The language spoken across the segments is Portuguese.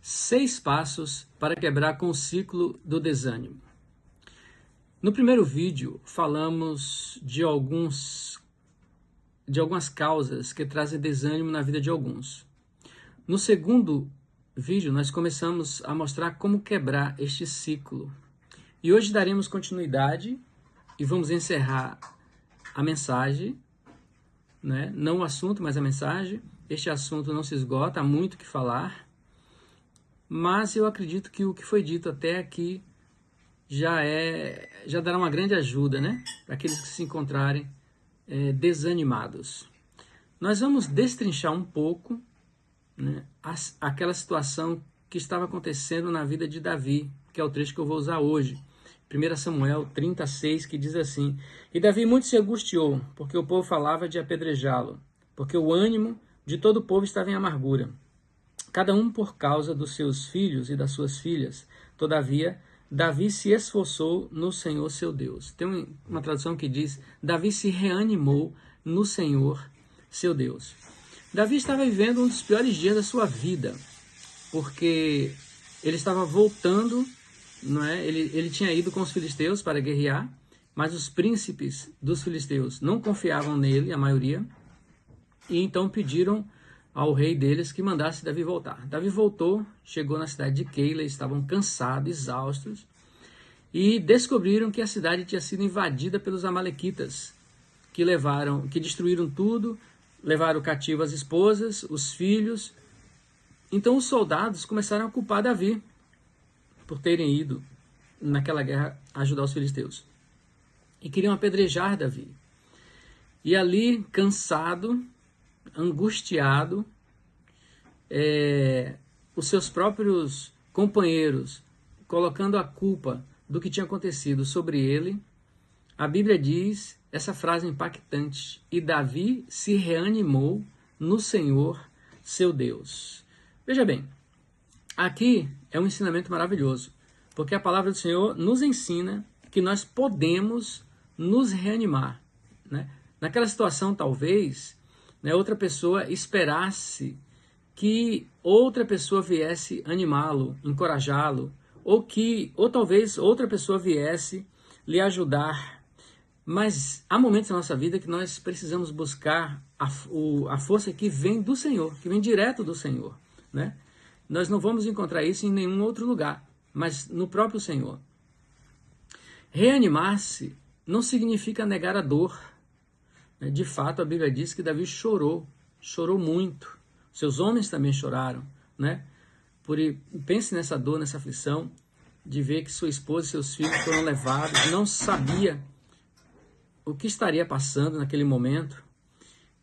6 passos para quebrar com o ciclo do desânimo. No primeiro vídeo, falamos de algumas causas que trazem desânimo na vida de alguns. No segundo vídeo, nós começamos a mostrar como quebrar este ciclo. E hoje daremos continuidade e vamos encerrar a mensagem, né? Não o assunto, mas a mensagem. Este assunto não se esgota, há muito o que falar, mas eu acredito que o que foi dito até aqui já dará uma grande ajuda, né? Para aqueles que se encontrarem desanimados. Nós vamos destrinchar um pouco, né, aquela situação que estava acontecendo na vida de Davi, que é o trecho que eu vou usar hoje. 1 Samuel 36, que diz assim: E Davi muito se angustiou, porque o povo falava de apedrejá-lo, porque o ânimo de todo o povo estava em amargura, cada um por causa dos seus filhos e das suas filhas. Todavia, Davi se esforçou no Senhor seu Deus. Tem uma tradução que diz: Davi se reanimou no Senhor seu Deus. Davi estava vivendo um dos piores dias da sua vida, porque ele estava voltando, não é? Ele tinha ido com os filisteus para guerrear, mas os príncipes dos filisteus não confiavam nele, a maioria, e então pediram ao rei deles que mandasse Davi voltar. Davi voltou, chegou na cidade de Keila, estavam cansados, exaustos, e descobriram que a cidade tinha sido invadida pelos amalequitas, que destruíram tudo, levaram cativo as esposas, os filhos. Então os soldados começaram a culpar Davi por terem ido naquela guerra ajudar os filisteus. E queriam apedrejar Davi. E ali, cansado, angustiado, os seus próprios companheiros colocando a culpa do que tinha acontecido sobre ele, a Bíblia diz essa frase impactante: e Davi se reanimou no Senhor seu Deus. Veja bem, aqui é um ensinamento maravilhoso, porque a palavra do Senhor nos ensina que nós podemos nos reanimar, né? Naquela situação, talvez, né, outra pessoa esperasse que outra pessoa viesse animá-lo, encorajá-lo, ou talvez outra pessoa viesse lhe ajudar. Mas há momentos na nossa vida que nós precisamos buscar a força que vem do Senhor, que vem direto do Senhor, né? Nós não vamos encontrar isso em nenhum outro lugar, mas no próprio Senhor. Reanimar-se não significa negar a dor. De fato, a Bíblia diz que Davi chorou muito. Seus homens também choraram, né? Pense nessa dor, nessa aflição, de ver que sua esposa e seus filhos foram levados, não sabia o que estaria passando naquele momento.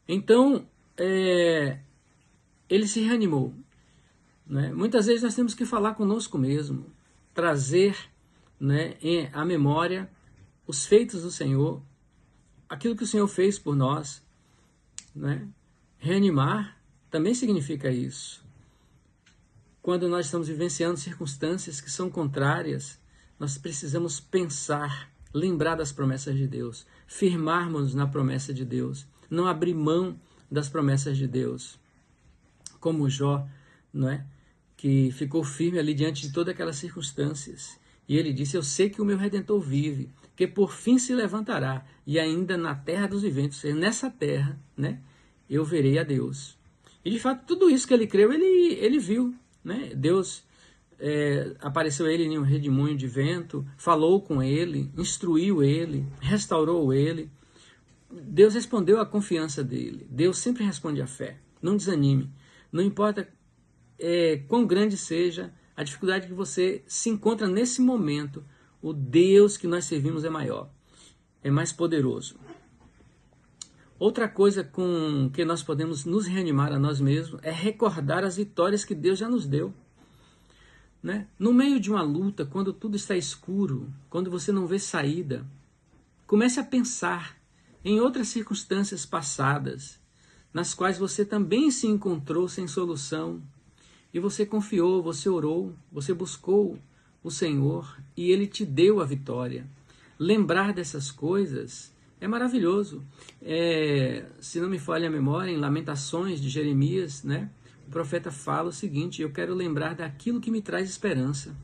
Então, ele se reanimou, né? Muitas vezes nós temos que falar conosco mesmo, trazer, né, à memória os feitos do Senhor, aquilo que o Senhor fez por nós, né? Reanimar também significa isso. Quando nós estamos vivenciando circunstâncias que são contrárias, nós precisamos pensar, lembrar das promessas de Deus, firmarmos na promessa de Deus, não abrir mão das promessas de Deus. Como Jó, não é? Que ficou firme ali diante de todas aquelas circunstâncias. E ele disse: eu sei que o meu Redentor vive, que por fim se levantará, e ainda na terra dos viventes, nessa terra, né, eu verei a Deus. E de fato, tudo isso que ele creu, ele viu, né? Deus apareceu a ele em um redemoinho de vento, falou com ele, instruiu ele, restaurou ele. Deus respondeu à confiança dele. Deus sempre responde à fé. Não desanime. Não importa quão grande seja a dificuldade que você se encontra nesse momento, o Deus que nós servimos é maior, é mais poderoso. Outra coisa com que nós podemos nos reanimar a nós mesmos é recordar as vitórias que Deus já nos deu, né? No meio de uma luta, quando tudo está escuro, quando você não vê saída, comece a pensar em outras circunstâncias passadas, nas quais você também se encontrou sem solução, e você confiou, você orou, você buscou o Senhor e Ele te deu a vitória. Lembrar dessas coisas é maravilhoso. Se não me falha a memória, em Lamentações de Jeremias, né, o profeta fala o seguinte: eu quero lembrar daquilo que me traz esperança.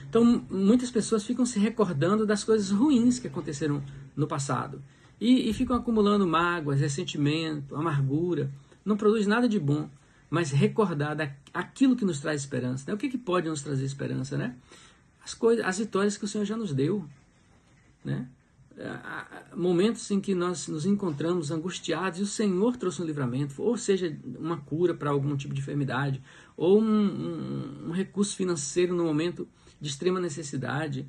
Então, muitas pessoas ficam se recordando das coisas ruins que aconteceram no passado e ficam acumulando mágoas, ressentimento, amargura. Não produz nada de bom, mas recordar aquilo que nos traz esperança, né? O que pode nos trazer esperança, né? As vitórias que o Senhor já nos deu, né? Momentos em que nós nos encontramos angustiados e o Senhor trouxe um livramento, ou seja, uma cura para algum tipo de enfermidade, ou um recurso financeiro no momento de extrema necessidade,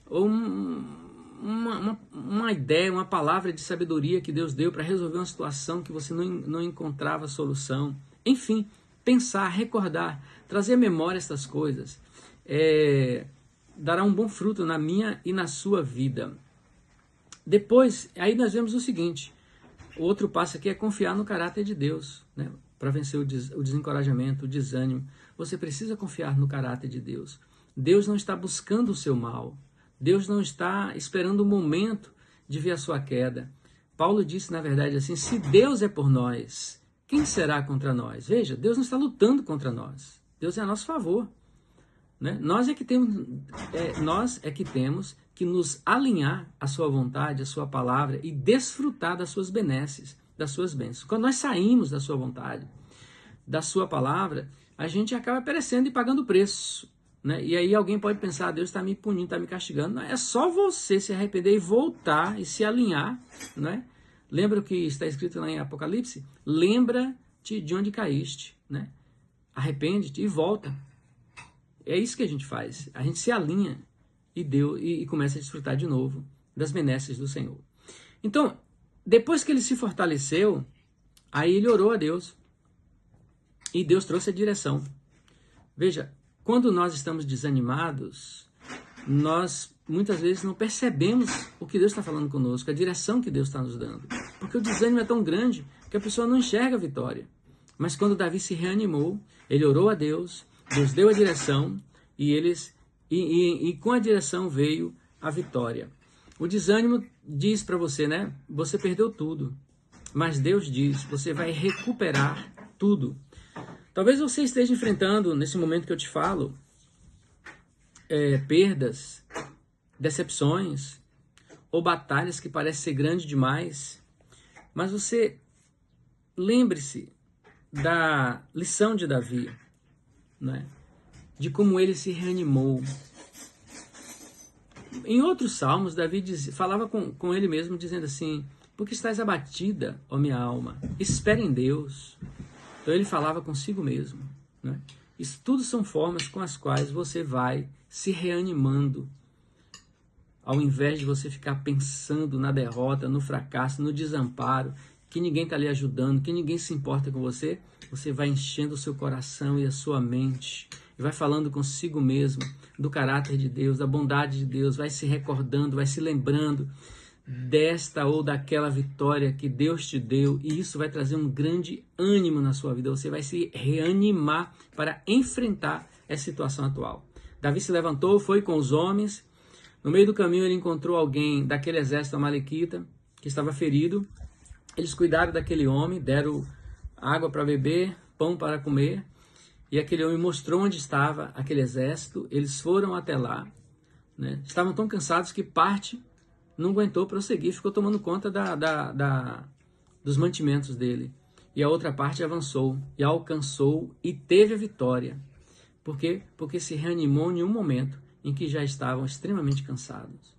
ou uma ideia, uma palavra de sabedoria que Deus deu para resolver uma situação que você não encontrava solução. Enfim, pensar, recordar, trazer à memória essas coisas, dará um bom fruto na minha e na sua vida. Depois, aí nós vemos o seguinte: o outro passo aqui é confiar no caráter de Deus, né? Para vencer o desencorajamento, o desânimo. Você precisa confiar no caráter de Deus. Deus não está buscando o seu mal. Deus não está esperando o momento de ver a sua queda. Paulo disse, na verdade, assim: se Deus é por nós, quem será contra nós? Veja, Deus não está lutando contra nós. Deus é a nosso favor, né? Nós é que temos que nos alinhar à sua vontade, à sua palavra e desfrutar das suas benesses, das suas bênçãos. Quando nós saímos da sua vontade, da sua palavra, a gente acaba perecendo e pagando o preço, né? E aí alguém pode pensar: Deus está me punindo, está me castigando. Não, é só você se arrepender e voltar e se alinhar, né? Lembra o que está escrito lá em Apocalipse? Lembra-te de onde caíste, né? Arrepende-te e volta. É isso que a gente faz. A gente se alinha e começa a desfrutar de novo das benesses do Senhor. Então, depois que ele se fortaleceu, aí ele orou a Deus. E Deus trouxe a direção. Veja, quando nós estamos desanimados, nós muitas vezes não percebemos o que Deus está falando conosco, a direção que Deus está nos dando. Porque o desânimo é tão grande que a pessoa não enxerga a vitória. Mas quando Davi se reanimou, ele orou a Deus, Deus deu a direção e com a direção veio a vitória. O desânimo diz para você, né? Você perdeu tudo. Mas Deus diz: você vai recuperar tudo. Talvez você esteja enfrentando, nesse momento que eu te falo, perdas, decepções, ou batalhas que parecem ser grandes demais. Mas você lembre-se da lição de Davi, né? De como ele se reanimou. Em outros salmos, Davi falava com ele mesmo, dizendo assim: porque estás abatida, ó minha alma, espera em Deus. Então ele falava consigo mesmo, né? Isso tudo são formas com as quais você vai se reanimando. Ao invés de você ficar pensando na derrota, no fracasso, no desamparo, que ninguém está lhe ajudando, que ninguém se importa com você, você vai enchendo o seu coração e a sua mente e vai falando consigo mesmo do caráter de Deus, da bondade de Deus, vai se recordando, vai se lembrando desta ou daquela vitória que Deus te deu, e isso vai trazer um grande ânimo na sua vida. Você vai se reanimar para enfrentar essa situação atual. Davi se levantou, foi com os homens. No meio do caminho ele encontrou alguém daquele exército amalequita que estava ferido. Eles cuidaram daquele homem, deram água para beber, pão para comer, e aquele homem mostrou onde estava aquele exército. Eles foram até lá, né? Estavam tão cansados que parte não aguentou prosseguir, ficou tomando conta dos mantimentos dele. E a outra parte avançou e alcançou e teve a vitória. Por quê? Porque se reanimou em um momento em que já estavam extremamente cansados.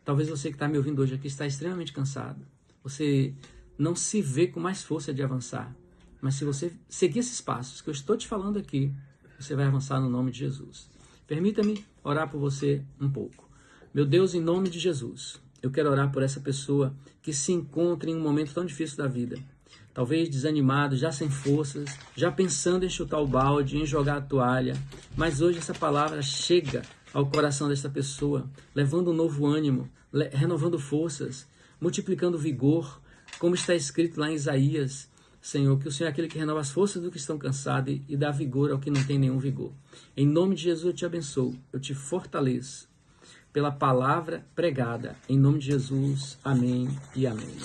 Talvez você que está me ouvindo hoje aqui está extremamente cansado. Você não se vê com mais força de avançar. Mas se você seguir esses passos que eu estou te falando aqui, você vai avançar no nome de Jesus. Permita-me orar por você um pouco. Meu Deus, em nome de Jesus, eu quero orar por essa pessoa que se encontra em um momento tão difícil da vida. Talvez desanimado, já sem forças, já pensando em chutar o balde, em jogar a toalha. Mas hoje essa palavra chega ao coração dessa pessoa, levando um novo ânimo, renovando forças, multiplicando vigor, como está escrito lá em Isaías. Senhor, que o Senhor é aquele que renova as forças do que estão cansados e dá vigor ao que não tem nenhum vigor. Em nome de Jesus eu te abençoo, eu te fortaleço pela palavra pregada. Em nome de Jesus, amém e amém.